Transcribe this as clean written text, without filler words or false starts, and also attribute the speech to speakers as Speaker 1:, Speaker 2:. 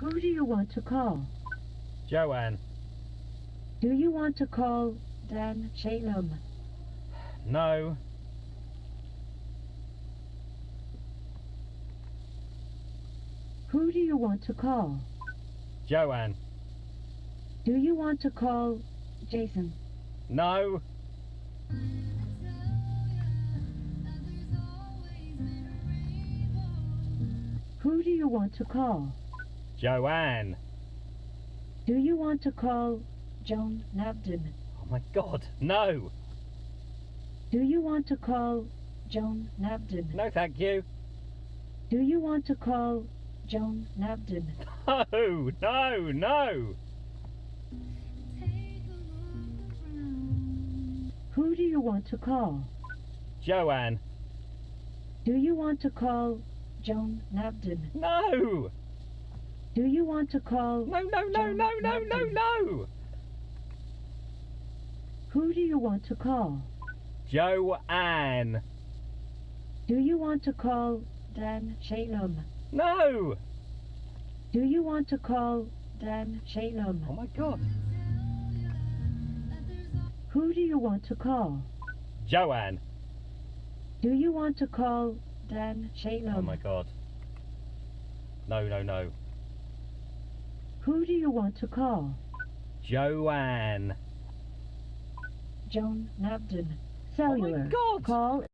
Speaker 1: Who do you want to call?
Speaker 2: Joanne.
Speaker 1: Do you want to call Dan Shalom?
Speaker 2: No.
Speaker 1: Who do you want to call?
Speaker 2: Joanne.
Speaker 1: Do you want to call Jason?
Speaker 2: No.
Speaker 1: Who do you want to call?
Speaker 2: Joanne.
Speaker 1: Do you want to call Joan Nabden?
Speaker 2: Oh my God, no.
Speaker 1: Do you want to call Joan Nabden?
Speaker 2: No, thank you.
Speaker 1: Do you want to call Joan Nabden?
Speaker 2: No, no, no.
Speaker 1: Who do you want to call?
Speaker 2: Joanne.
Speaker 1: Do you want to call Joan Nabden?
Speaker 2: No.
Speaker 1: Do you want to call
Speaker 2: No, no, no,
Speaker 1: Joan
Speaker 2: no, no, no,
Speaker 1: Nabden?
Speaker 2: no.
Speaker 1: Who do you want to call?
Speaker 2: Joanne.
Speaker 1: Do you want to call Dan Shalom?
Speaker 2: No.
Speaker 1: Do you want to call Dan Shalom?
Speaker 2: Oh my God.
Speaker 1: Who do you want to call?
Speaker 2: Joanne.
Speaker 1: Do you want to call Dan Shalom?
Speaker 2: Oh my God. No, no, no.
Speaker 1: Who do you want to call?
Speaker 2: Joanne.
Speaker 1: Joan Nabden. Cellular.
Speaker 2: God.
Speaker 1: Call